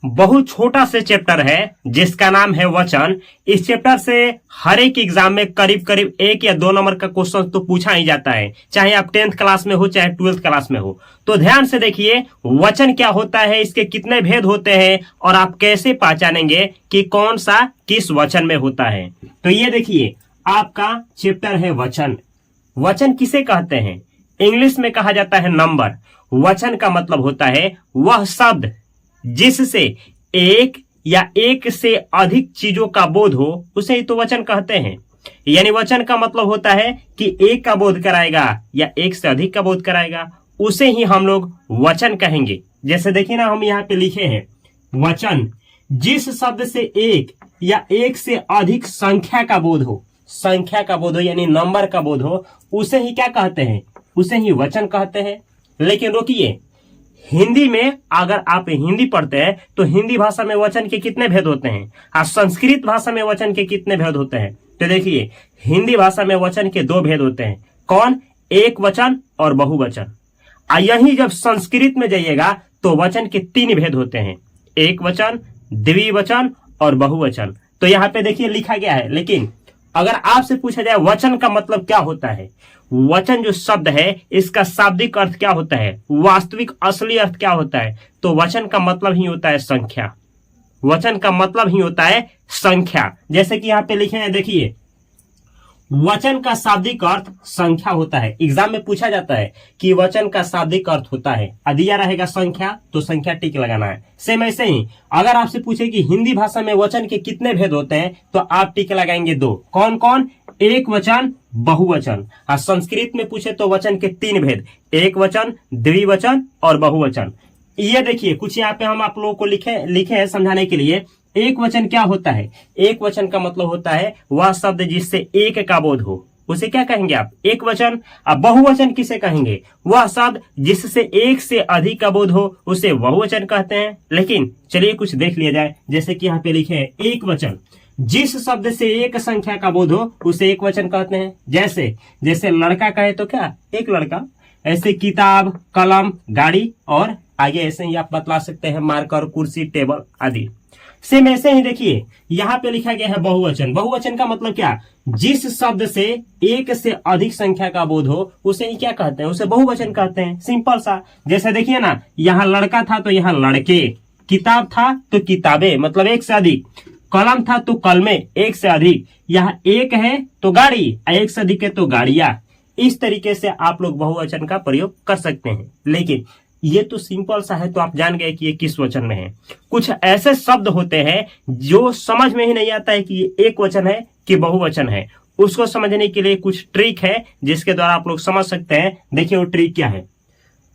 बहुत छोटा से चैप्टर है जिसका नाम है वचन। इस चैप्टर से हर एक एग्जाम में करीब करीब 1 या 2 नंबर का क्वेश्चन तो पूछा ही जाता है, चाहे आप 10th क्लास में हो चाहे 12th क्लास में हो। तो ध्यान से देखिए वचन क्या होता है, इसके कितने भेद होते हैं और आप कैसे पहचानेंगे कि कौन सा किस वचन में होता है। तो ये देखिए आपका चैप्टर है वचन। वचन किसे कहते हैं? इंग्लिश में कहा जाता है नंबर। वचन का मतलब होता है वह शब्द जिससे एक या एक से अधिक चीजों का बोध हो, उसे ही तो वचन कहते हैं। यानी वचन का मतलब होता है कि एक का बोध कराएगा या एक से अधिक का बोध कराएगा, उसे ही हम लोग वचन कहेंगे। जैसे देखिए ना, हम यहाँ पे लिखे हैं वचन जिस शब्द से एक या एक से अधिक संख्या का बोध हो, संख्या का बोध हो यानी नंबर का बोध हो, उसे ही क्या कहते हैं? उसे ही वचन कहते हैं। लेकिन रोकिए, हिंदी में अगर आप हिंदी पढ़ते हैं तो हिंदी भाषा में वचन के कितने भेद होते हैं और संस्कृत भाषा में वचन के कितने भेद होते हैं? तो देखिए हिंदी भाषा में वचन के 2 भेद होते हैं। कौन? एक वचन और बहुवचन। यही जब संस्कृत में जाइएगा तो वचन के 3 भेद होते हैं, एक वचन, द्विवचन और बहुवचन। तो यहाँ पे देखिए लिखा गया है। लेकिन अगर आपसे पूछा जाए वचन का मतलब क्या होता है, वचन जो शब्द है इसका शाब्दिक अर्थ क्या होता है, वास्तविक असली अर्थ क्या होता है, तो वचन का मतलब ही होता है संख्या। वचन का मतलब ही होता है संख्या। जैसे कि यहाँ पे लिखे हैं, देखिए वचन का शाब्दिक अर्थ संख्या होता है। एग्जाम में पूछा जाता है कि वचन का शाब्दिक अर्थ होता है, दिया रहेगा संख्या तो संख्या टिक लगाना है। सेम ऐसे ही अगर आपसे पूछे कि हिंदी भाषा में वचन के कितने भेद होते हैं तो आप टिक लगाएंगे 2। कौन कौन? एक वचन, बहुवचन। और संस्कृत में पूछे तो वचन के 3 भेद, एक वचन, द्विवचन और बहुवचन। ये देखिए कुछ यहाँ पे हम आप लोगों को लिखे हैं समझाने के लिए। एक वचन क्या होता है? एक वचन का मतलब होता है वह शब्द जिससे एक का बोध हो, उसे क्या कहेंगे आप? एक वचन। अब बहुवचन किसे कहेंगे? वह शब्द जिससे एक से अधिक का बोध हो, उसे बहुवचन कहते हैं। लेकिन चलिए कुछ देख लिया जाए। जैसे कि यहाँ पे लिखे है एक वचन जिस शब्द से एक संख्या का बोध हो, उसे एक वचन कहते हैं। जैसे लड़का कहे तो क्या? एक लड़का। ऐसे किताब, कलम, गाड़ी और आगे ऐसे ही आप बतला सकते हैं मार्कर, कुर्सी, टेबल आदि। सेम ऐसे ही देखिए यहाँ पे लिखा गया है बहुवचन। बहुवचन का मतलब क्या? जिस शब्द से एक से अधिक संख्या का बोध हो, उसे ही क्या कहते हैं? उसे बहुवचन कहते हैं। सिंपल सा। जैसे देखिए ना, यहाँ लड़का था तो यहाँ लड़के, किताब था तो किताबें मतलब एक से अधिक, कलम था तो कलमे एक से अधिक, यहाँ एक है तो गाड़ी, एक से अधिक है तो गाड़ियां। इस तरीके से आप लोग बहुवचन का प्रयोग कर सकते हैं। लेकिन ये तो सिंपल सा है, तो आप जान गए कि ये किस वचन में है। कुछ ऐसे शब्द होते हैं जो समझ में ही नहीं आता है कि ये एक वचन है कि बहुवचन है। उसको समझने के लिए कुछ ट्रिक है जिसके द्वारा आप लोग समझ सकते हैं। देखिए वो ट्रिक क्या है।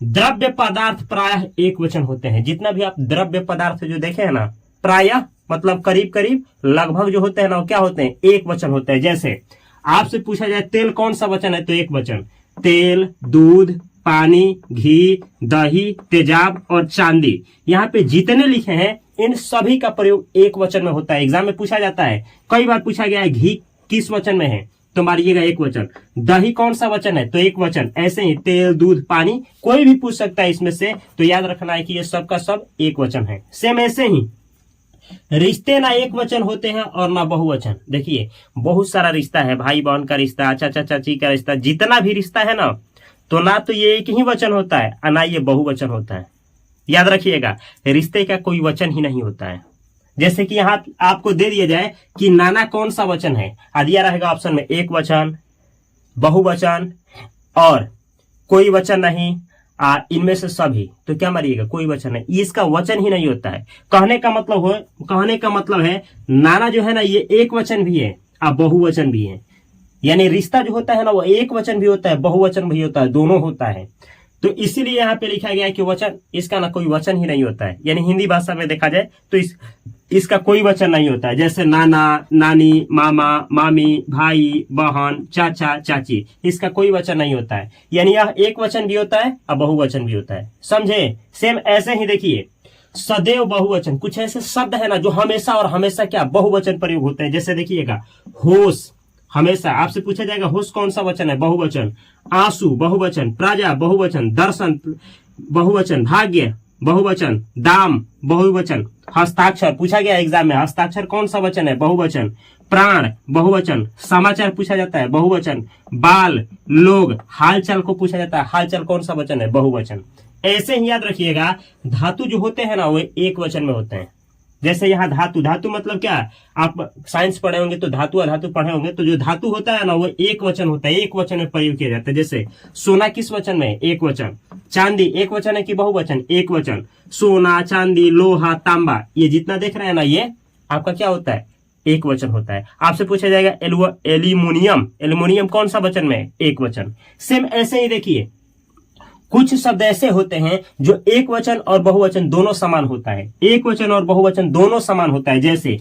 द्रव्य पदार्थ प्रायः एक वचन होते हैं। जितना भी आप द्रव्य पदार्थ जो देखे हैं ना, प्रायः मतलब करीब करीब, लगभग जो होते हैं ना, वो क्या होते हैं? एक वचन होते हैं। जैसे आपसे पूछा जाए तेल कौन सा वचन है, तो एक वचन। तेल, दूध, पानी, घी, दही, तेजाब और चांदी, यहाँ पे जितने लिखे हैं इन सभी का प्रयोग एक वचन में होता है। एग्जाम में पूछा जाता है, कई बार पूछा गया है घी किस वचन में है, तो मारिएगा एक वचन। दही कौन सा वचन है, तो एक वचन। ऐसे ही तेल, दूध, पानी, कोई भी पूछ सकता है इसमें से, तो याद रखना है कि ये सब का सब एक वचन है। सेम ऐसे ही रिश्ते ना एक वचन होते हैं और ना बहुवचन। देखिए बहुत सारा रिश्ता है, भाई बहन का रिश्ता, चाचा चाची का रिश्ता, जितना भी रिश्ता है ना, तो ना तो ये एक ही वचन होता है और ना ये बहुवचन होता है। याद रखिएगा रिश्ते का कोई वचन ही नहीं होता है। जैसे कि यहाँ आपको दे दिया जाए कि नाना कौन सा वचन है, दिया रहेगा ऑप्शन में एक वचन, बहुवचन और कोई वचन नहीं, इनमें से सभी, तो क्या मारिएगा? कोई वचन है। इसका वचन ही नहीं होता है। कहने का मतलब है नाना जो है ना, ये एक वचन भी है और बहुवचन भी है। यानी रिश्ता जो होता है ना, वो एक वचन भी होता है, बहुवचन भी होता है, दोनों होता है। तो इसीलिए यहाँ पे लिखा गया है कि वचन, इसका ना कोई वचन ही नहीं होता है। यानी हिंदी भाषा में देखा जाए तो इसका कोई वचन नहीं होता है। जैसे नाना, नानी, मामा, मामी, भाई, बहन, चाचा, चाची, इसका कोई वचन नहीं होता है। यानी यह एक वचन भी होता है और बहुवचन भी होता है। समझे? सेम ऐसे ही देखिए सदैव बहुवचन, कुछ ऐसे शब्द है ना जो हमेशा और हमेशा क्या बहुवचन प्रयोग होते हैं। जैसे देखिएगा होश, हमेशा आपसे पूछा जाएगा होश कौन सा वचन है, बहुवचन। आंसू बहुवचन, प्रजा बहुवचन, दर्शन बहुवचन, भाग्य बहुवचन, दाम बहुवचन, हस्ताक्षर पूछा गया एग्जाम में, हस्ताक्षर कौन सा वचन है, बहुवचन, प्राण बहुवचन, समाचार पूछा जाता है बहुवचन, बाल, लोग, हालचाल को पूछा जाता है, हालचाल कौन सा वचन है, बहुवचन। ऐसे ही याद रखिएगा धातु जो होते हैं ना वो एक वचन में होते हैं। जैसे यहाँ धातु, धातु मतलब क्या, आप साइंस पढ़े होंगे तो धातु अधातु पढ़े होंगे, तो जो धातु होता है ना वो एक वचन होता है, एक वचन में प्रयोग किया जाता है। जैसे सोना किस वचन में है, एक वचन, चांदी एक वचन है कि बहुवचन, एक वचन, सोना, चांदी, लोहा, तांबा, ये जितना देख रहे हैं ना ये आपका क्या होता है, एक वचन होता है। आपसे पूछा जाएगा एल्यूमिनियम, एल्यूमिनियम कौन सा वचन में है, एक वचन। सेम ऐसे ही देखिए कुछ शब्द ऐसे होते हैं जो एक वचन और बहुवचन दोनों समान होता है, एक वचन और बहुवचन दोनों समान होता है। जैसे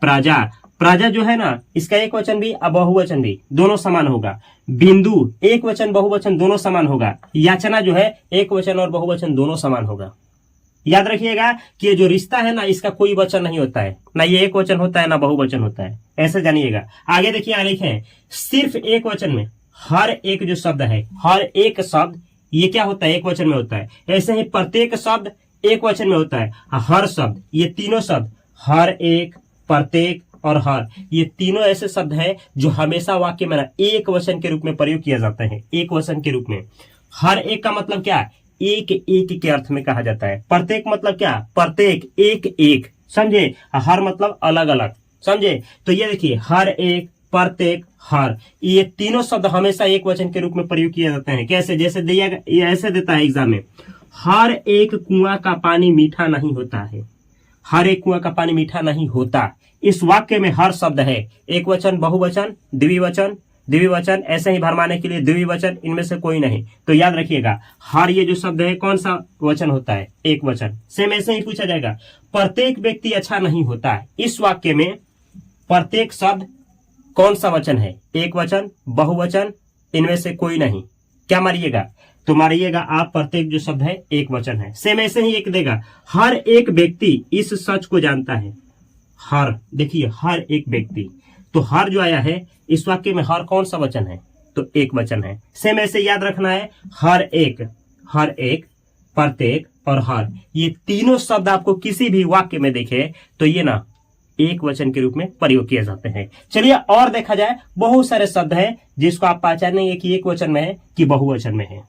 प्रजा, प्रजा जो है ना इसका एक वचन भी और बहुवचन भी दोनों समान होगा। बिंदु एक वचन बहुवचन दोनों समान होगा। याचना जो है एक वचन और बहुवचन दोनों समान होगा। याद रखिएगा कि ये जो रिश्ता है ना इसका कोई वचन नहीं होता है, ना ये एक वचन होता है ना बहुवचन होता है, ऐसे जानिएगा। आगे देखिए यहाँ लिखे सिर्फ एक वचन में हर एक जो शब्द है, हर एक शब्द ये क्या होता है, एक वचन में होता है। ऐसे ही प्रत्येक शब्द एक वचन में होता है। हर शब्द, ये तीनों शब्द हर एक, प्रत्येक और हर, ये तीनों ऐसे शब्द हैं जो हमेशा वाक्य में ना एक वचन के रूप में प्रयोग किया जाता है, एक वचन के रूप में। हर एक का मतलब क्या, एक एक के अर्थ में कहा जाता है। प्रत्येक मतलब क्या, प्रत्येक, एक एक, समझे। हर मतलब अलग अलग, समझे। तो ये देखिए हर एक, प्रत्येक, हर, ये तीनों शब्द हमेशा एक वचन के रूप में प्रयोग किए जाते हैं। कैसे, जैसे दिया ये ऐसे देता है एग्जाम में, हर एक कुआं का पानी मीठा नहीं होता है, हर एक कुआं का पानी मीठा नहीं होता। इस वाक्य में हर शब्द है एक वचन, बहुवचन, द्विवचन, द्विवचन, ऐसे ही भरमाने के लिए द्विवचन, इनमें से कोई नहीं। तो याद रखिएगा हर ये जो शब्द है कौन सा वचन होता है, एक वचन। सेम ऐसे ही पूछा जाएगा प्रत्येक व्यक्ति अच्छा नहीं होता है। इस वाक्य में प्रत्येक शब्द कौन सा वचन है, एक वचन, बहुवचन, इनमें से कोई नहीं। क्या मारिएगा, तो मारिएगा आप प्रत्येक जो शब्द है एक वचन है। सेम ऐसे ही एक देगा हर एक व्यक्ति इस सच को जानता है। हर, देखिए हर एक व्यक्ति, तो हर जो आया है इस वाक्य में हर कौन सा वचन है, तो एक वचन है। सेम ऐसे याद रखना है हर एक, हर एक, प्रत्येक और हर, ये तीनों शब्द आपको किसी भी वाक्य में देखे तो ये ना एक वचन के रूप में प्रयोग किए जाते हैं। चलिए और देखा जाए, बहुत सारे शब्द हैं जिसको आप पहचानेंगे कि एक वचन में है कि बहुवचन में है।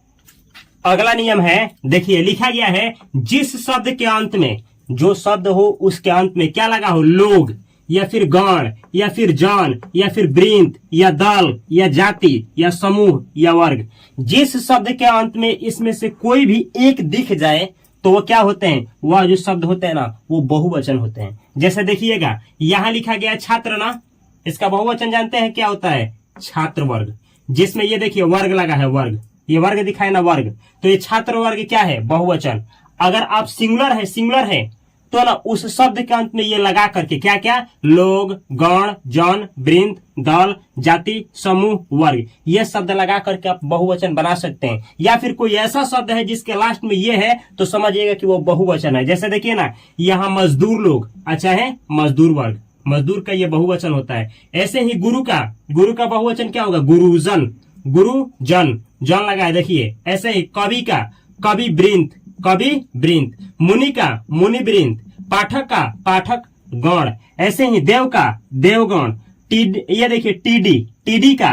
अगला नियम है, देखिए लिखा गया है जिस शब्द के अंत में, जो शब्द हो उसके अंत में क्या लगा हो, लोग या फिर गण या फिर जन या फिर वृंत या दल या जाति या समूह या वर्ग, जिस शब्द के अंत में इसमें से कोई भी एक दिख जाए तो वो क्या होते हैं, वह जो शब्द होते हैं ना वो बहुवचन होते हैं। जैसे देखिएगा यहाँ लिखा गया छात्र ना, इसका बहुवचन जानते हैं क्या होता है, छात्र वर्ग। जिसमें ये देखिए वर्ग लगा है, वर्ग, ये वर्ग दिखाए ना वर्ग, तो ये छात्र वर्ग क्या है, बहुवचन। अगर आप सिंगुलर है तो ना उस शब्द के अंत में ये लगा करके क्या क्या, लोग, गण, जन, वृंत, दल, जाति, समूह, वर्ग, ये शब्द लगा करके आप बहुवचन बना सकते हैं। या फिर कोई ऐसा शब्द है जिसके लास्ट में ये है तो समझिएगा कि वो बहुवचन है। जैसे देखिए ना यहाँ मजदूर लोग, अच्छा है मजदूर वर्ग, मजदूर का ये बहुवचन होता है। ऐसे ही गुरु का बहुवचन क्या होगा, गुरुजन, गुरुजन, जन लगा है देखिए। ऐसे ही कवि का कवि वृंत, कवि वृंत, मुनि का मुनि वृंत, पाठक का पाठक गण। ऐसे ही देव का देवगण, ये देखिए टीडी का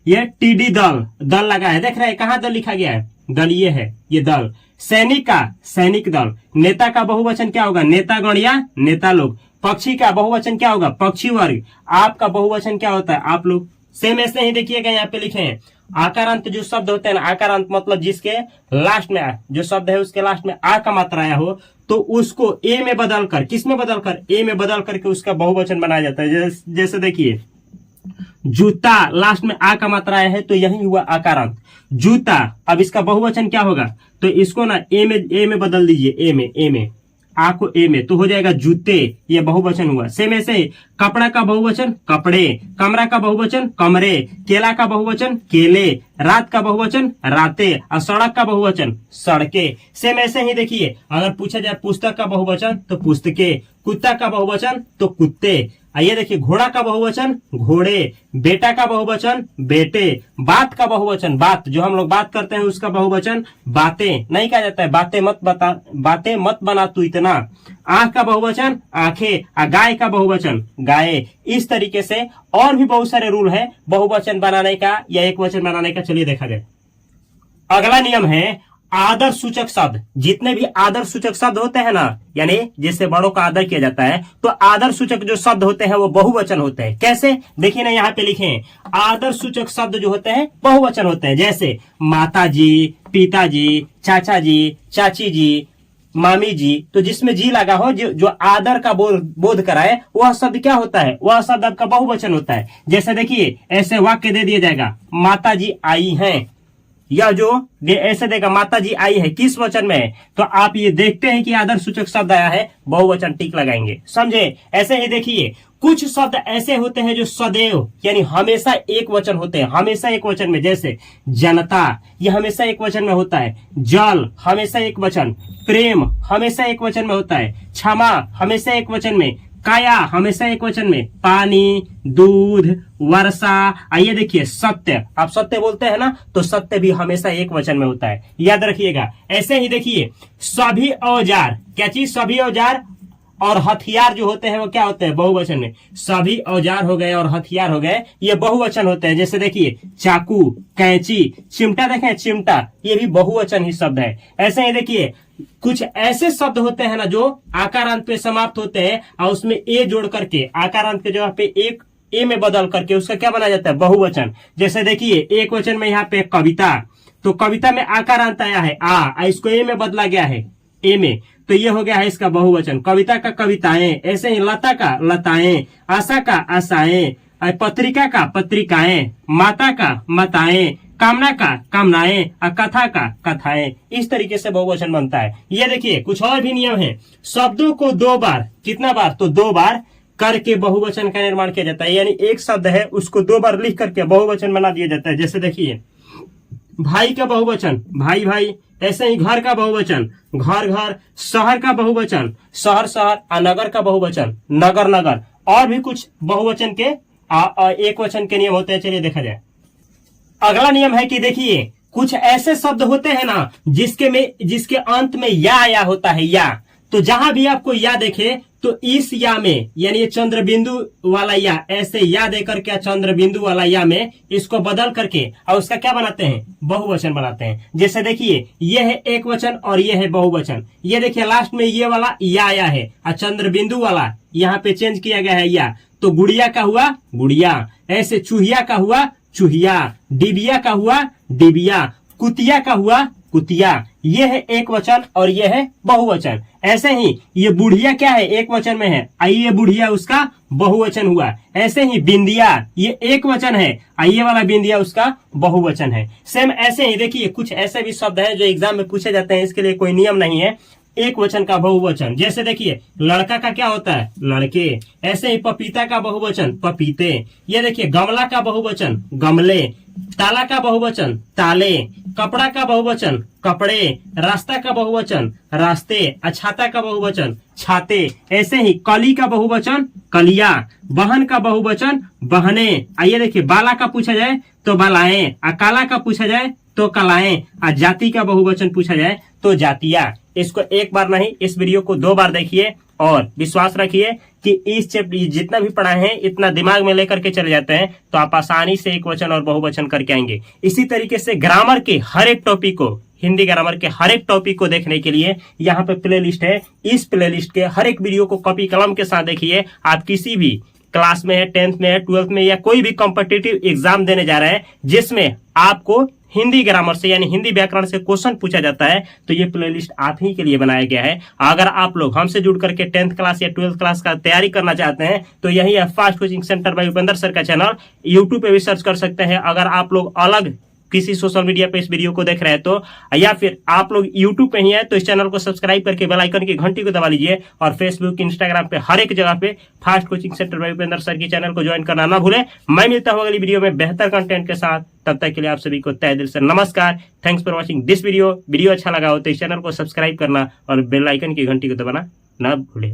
ये टीडी दल, दल लगा है, देख रहे हैं कहाँ दल लिखा गया है, दल ये है, ये दल। सैनिक का सैनिक दल। नेता का बहुवचन क्या होगा, नेतागण या नेता लोग। पक्षी का बहुवचन क्या होगा, पक्षी वर्ग। आपका बहुवचन क्या होता है, आप लोग। सेम ऐसे ही देखिएगा यहाँ पे लिखे हैं आकारांत जो शब्द होते हैं ना, आकारांत मतलब जिसके लास्ट में जो शब्द है उसके लास्ट में आ का मात्रा आया हो तो उसको ए में बदल कर, किस में बदल कर, ए में बदल करके उसका बहुवचन बनाया जाता है। जैसे देखिए जूता, लास्ट में आ का मात्रा आया है तो यही हुआ आकारांत, जूता। अब इसका बहुवचन क्या होगा, तो इसको ना ए में बदल दीजिए, ए में आ को ए में, तो हो जाएगा जूते, ये बहुवचन हुआ। सेम ऐसे कपड़ा का बहुवचन कपड़े, कमरा का बहुवचन कमरे, केला का बहुवचन केले, रात का बहुवचन राते और सड़क का बहुवचन सड़के। सेम ऐसे ही देखिए अगर पूछा जाए पुस्तक का बहुवचन तो पुस्तके, कुत्ता का बहुवचन तो कुत्ते, आइए देखिए, घोड़ा का बहुवचन घोड़े, बेटा का बहुवचन बेटे, बात का बहुवचन बात, जो हम लोग बात करते हैं उसका बहुवचन बातें, नहीं कहा जाता है बातें मत बना तू इतना। आंख का बहुवचन आंखें, गाय का बहुवचन गाय। इस तरीके से और भी बहुत सारे रूल है बहुवचन बनाने का या एक वचन बनाने का। चलिए देखा जाए। अगला नियम है आदर सूचक शब्द। जितने भी आदर सूचक शब्द होते हैं ना, यानी जिससे बड़ों का आदर किया जाता है, तो आदर सूचक जो शब्द होते हैं वो बहुवचन होते हैं। कैसे? देखिए ना, यहाँ पे लिखे आदर सूचक शब्द जो होते हैं बहुवचन होते हैं। जैसे माता जी, पिताजी, चाचा जी, चाची जी, मामी जी। तो जिसमें जी लगा हो, जो आदर का बोध कराए, वह शब्द क्या होता है? वह शब्द आपका बहुवचन होता है। जैसे देखिए, ऐसे वाक्य दे दिया जाएगा, माता जी आई हैं। यह जो ऐसे देगा, माता जी आई है, किस वचन में है? तो आप ये देखते हैं कि आदर सूचक शब्द आया है, बहुवचन टिक लगाएंगे। समझे? ऐसे ही देखिए, कुछ शब्द ऐसे होते हैं जो सदैव यानी हमेशा एक वचन होते हैं, हमेशा एक वचन में। जैसे जनता, यह हमेशा एक वचन में होता है। जल हमेशा एक वचन, प्रेम हमेशा एक वचन में होता है, क्षमा हमेशा एक वचन में, काया हमेशा एक वचन में, पानी, दूध, वर्षा। आइए देखिए, सत्य, आप सत्य बोलते हैं ना, तो सत्य भी हमेशा एक वचन में होता है, याद रखिएगा। ऐसे ही देखिए, सभी औजार, क्या चीज? सभी औजार और हथियार जो होते हैं वो क्या होते हैं? बहुवचन में। सभी औजार हो गए और हथियार हो गए, ये बहुवचन होते हैं। जैसे देखिए, चाकू, कैंची, चिमटा, देखें चिमटा, ये भी बहुवचन ही शब्द है। ऐसे ही देखिए, कुछ ऐसे शब्द होते हैं ना जो आकारांत पे समाप्त होते हैं और उसमें ए जोड़ करके, आकारांत के जगह पे एक ए में बदल करके उसका क्या बना जाता है? बहुवचन। जैसे देखिए, एक वचन में यहाँ पे कविता, तो कविता में आकारांत आया है आ, इसको ए में बदला गया है, ए में, तो ये हो गया है इसका बहुवचन। कविता का कविताएं। ऐसे ही लता का लताएं, आशा का आशाएं, पत्रिका का पत्रिकाएं, माता का माताएं, कामना का कामनाएं, कथा का कथाएं। इस तरीके से बहुवचन बनता है। ये देखिए, कुछ और भी नियम है। शब्दों को दो बार, कितना बार? तो दो बार करके बहुवचन का निर्माण किया जाता है। यानी एक शब्द है, उसको दो बार लिख करके बहुवचन बना दिया जाता है। जैसे देखिए, भाई का बहुवचन भाई भाई। ऐसे ही घर का बहुवचन घर घर, शहर का बहुवचन शहर शहर, नगर का बहुवचन नगर नगर। और भी कुछ बहुवचन के एक वचन के नियम होते हैं। चलिए देखा जाए। अगला नियम है कि देखिए, कुछ ऐसे शब्द होते हैं ना जिसके अंत में या आया होता है, या। तो जहां भी आपको या देखे तो इस या में, यानी ये चंद्र बिंदु वाला या, ऐसे या देकर के चंद्र बिंदु वाला या में इसको बदल करके और उसका क्या बनाते हैं? बहुवचन बनाते हैं। जैसे देखिए, ये है एक वचन और ये है बहुवचन। ये देखिए, लास्ट में ये वाला या आया है और चंद्र बिंदु वाला यहाँ पे चेंज किया गया है या। तो गुड़िया का हुआ गुड़िया, ऐसे चूहिया का हुआ चूहिया, डिबिया का हुआ डिबिया, कुतिया का हुआ कुतिया। ये है एक वचन और ये है बहुवचन। ऐसे ही ये बुढ़िया क्या है? एक वचन में है, आइए बुढ़िया उसका बहुवचन हुआ। ऐसे ही बिंदिया, ये एक वचन है, आइए वाला बिंदिया उसका बहुवचन है। सेम ऐसे ही देखिए, कुछ ऐसे भी शब्द हैं जो एग्जाम में पूछे जाते हैं, इसके लिए कोई नियम नहीं है। एक वचन का बहुवचन, जैसे देखिए, लड़का का क्या होता है? लड़के। ऐसे ही पपीता का बहुवचन पपीते। ये देखिए, गमला का बहुवचन गमले, ताला का बहुवचन ताले, कपड़ा का बहुवचन कपड़े, रास्ता का बहुवचन रास्ते, छाता का बहुवचन छाते। ऐसे ही कली का बहुवचन कलिया, बहन का बहुवचन बहने। आइए देखिए, बाला का पूछा जाए तो बालाएं, काला का पूछा जाए तो कलाएं, और जाति का बहुवचन पूछा जाए तो जातिया। इसको एक बार नहीं, इस वीडियो को दो बार देखिए और विश्वास रखिए कि इस चैप्टर जितना भी पढ़ा है इतना दिमाग में लेकर के चले जाते हैं तो आप आसानी से एक वचन और बहुवचन करके आएंगे। इसी तरीके से ग्रामर के हर एक टॉपिक को, हिंदी ग्रामर के हर एक टॉपिक को देखने के लिए यहाँ पे प्लेलिस्ट है। इस प्लेलिस्ट के हर एक वीडियो को कॉपी कलम के साथ देखिए। आप किसी भी क्लास में है, 10th में है, 12th में, या कोई भी कॉम्पिटिटिव एग्जाम देने जा रहे हैं जिसमें आपको हिंदी ग्रामर से यानी हिंदी व्याकरण से क्वेश्चन पूछा जाता है, तो ये प्लेलिस्ट आप ही के लिए बनाया गया है। अगर आप लोग हमसे जुड़ करके 10th क्लास या 12th क्लास का तैयारी करना चाहते हैं तो यही है fast coaching centre by Upendra sir का चैनल। यूट्यूब पे भी सर्च कर सकते हैं। अगर आप लोग अलग किसी सोशल मीडिया पे इस वीडियो को देख रहे हैं तो, या फिर आप लोग यूट्यूब पे ही है तो इस चैनल को सब्सक्राइब करके बेल आइकन की घंटी को दबा लीजिए। और फेसबुक, इंस्टाग्राम पे हर एक जगह पे fast coaching centre by Upendra sir की चैनल को ज्वाइन करना ना भूले। मैं मिलता हूँ अगली वीडियो में बेहतर कंटेंट के साथ। तब तक के लिए आप सभी को तहे दिल से नमस्कार। Thanks for watching this video. Video अच्छा लगा हो तो इस चैनल को सब्सक्राइब करना और बेल आइकन की घंटी को दबाना ना भूले।